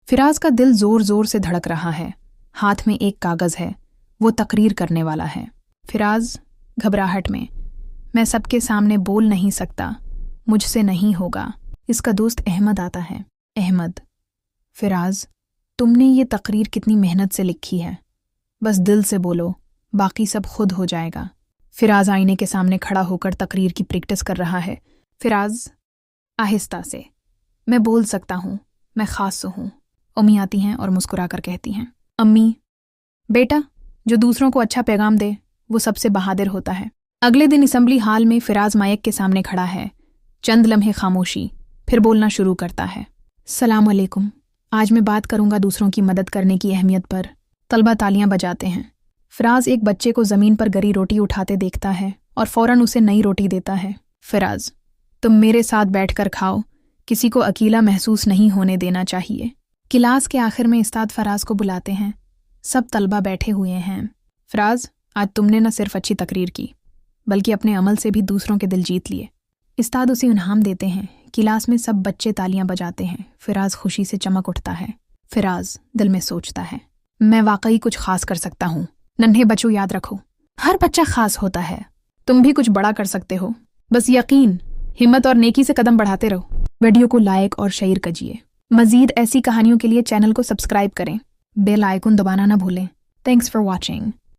फिराज का दिल जोर जोर से धड़क रहा है। हाथ में एक कागज है, वो तकरीर करने वाला है। फिराज घबराहट में, मैं सबके सामने बोल नहीं सकता, मुझसे नहीं होगा। इसका दोस्त अहमद आता है। अहमद, फिराज, तुमने ये तकरीर कितनी मेहनत से लिखी है, बस दिल से बोलो, बाकी सब खुद हो जाएगा। फिराज आईने के सामने खड़ा होकर तकरीर की प्रैक्टिस कर रहा है। फिराज आहिस्ता से, मैं बोल सकता हूँ, मैं खास हूँ। अम्मी आती हैं और मुस्कुरा कर कहती हैं, अम्मी, बेटा, जो दूसरों को अच्छा पैगाम दे वो सबसे बहादुर होता है। अगले दिन असेंबली हाल में फिराज माइक के सामने खड़ा है। चंद लम्हे खामोशी, फिर बोलना शुरू करता है। सलाम अलैकुम, आज मैं बात करूंगा दूसरों की मदद करने की अहमियत पर। तलबा तालियां बजाते हैं। फिराज एक बच्चे को ज़मीन पर गरी रोटी उठाते देखता है और फ़ौरन उसे नई रोटी देता है। फिराज, तुम मेरे साथ बैठकर खाओ, किसी को अकेला महसूस नहीं होने देना चाहिए। क्लास के आखिर में उस्ताद फराज को बुलाते हैं। सब तलबा बैठे हुए हैं। फिराज, आज तुमने न सिर्फ अच्छी तकरीर की, बल्कि अपने अमल से भी दूसरों के दिल जीत लिए। उस्ताद उसे इनाम देते हैं। क्लास में सब बच्चे तालियां बजाते हैं। फिराज खुशी से चमक उठता है। फिराज दिल में सोचता है, मैं वाकई कुछ खास कर सकता हूँ। नन्हे बच्चों, याद रखो, हर बच्चा खास होता है। तुम भी कुछ बड़ा कर सकते हो, बस यकीन, हिम्मत और नेकी से कदम बढ़ाते रहो। वीडियो को लाइक और शेयर कीजिए। मज़ीद ऐसी कहानियों के लिए चैनल को सब्सक्राइब करें। बेल आइकन दबाना ना भूलें। Thanks for watching.